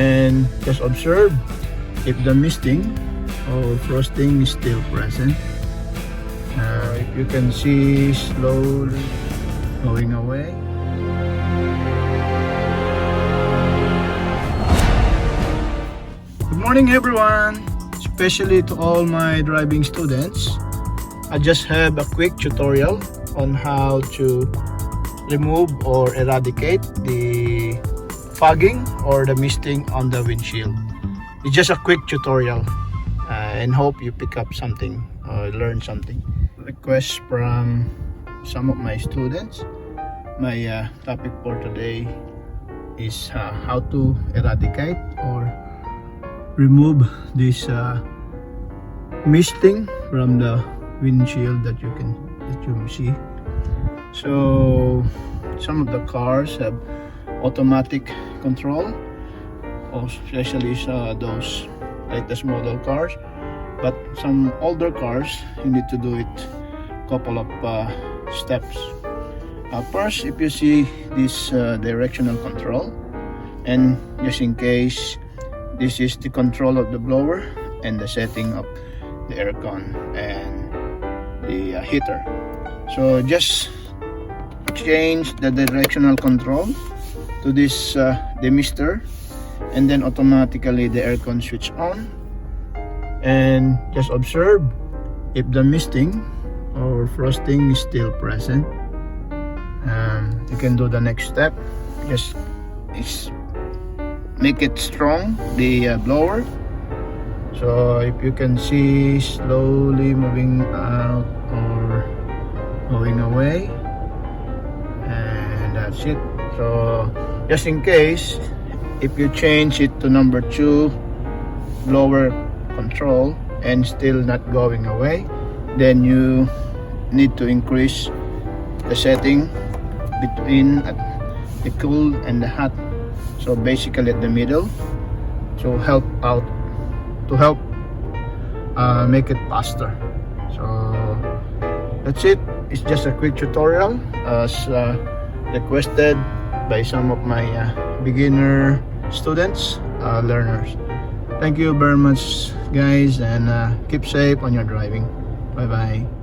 and just observe if the misting or frosting is still present. If you can see slowly going away. Good morning everyone, especially to all my driving students. I just have a quick tutorial on how to remove or eradicate the fogging or the misting on the windshield. It's just a quick tutorial and hope you pick up something or learn something. Request from some of my students. My topic for today is how to eradicate or remove this misting from the windshield that you see. So some of the cars have automatic control, especially those latest model cars, but some older cars you need to do it couple of steps. First, if you see this directional control, and just in case, this is the control of the blower and the setting of the aircon and the heater. So just change the directional control to this demister, and then automatically the aircon switch on, and just observe if the misting or frosting is still present. You can do the next step, just make it strong, the blower. So if you can see slowly moving out or going away, and that's it. So just in case, if you change it to number 2 blower control and still not going away, then you need to increase the setting between the cool and the hot, so basically at the middle, to help make it faster. So that's it. It's just a quick tutorial as requested by some of my beginner students, learners. Thank you very much guys, and keep safe on your driving. Bye bye.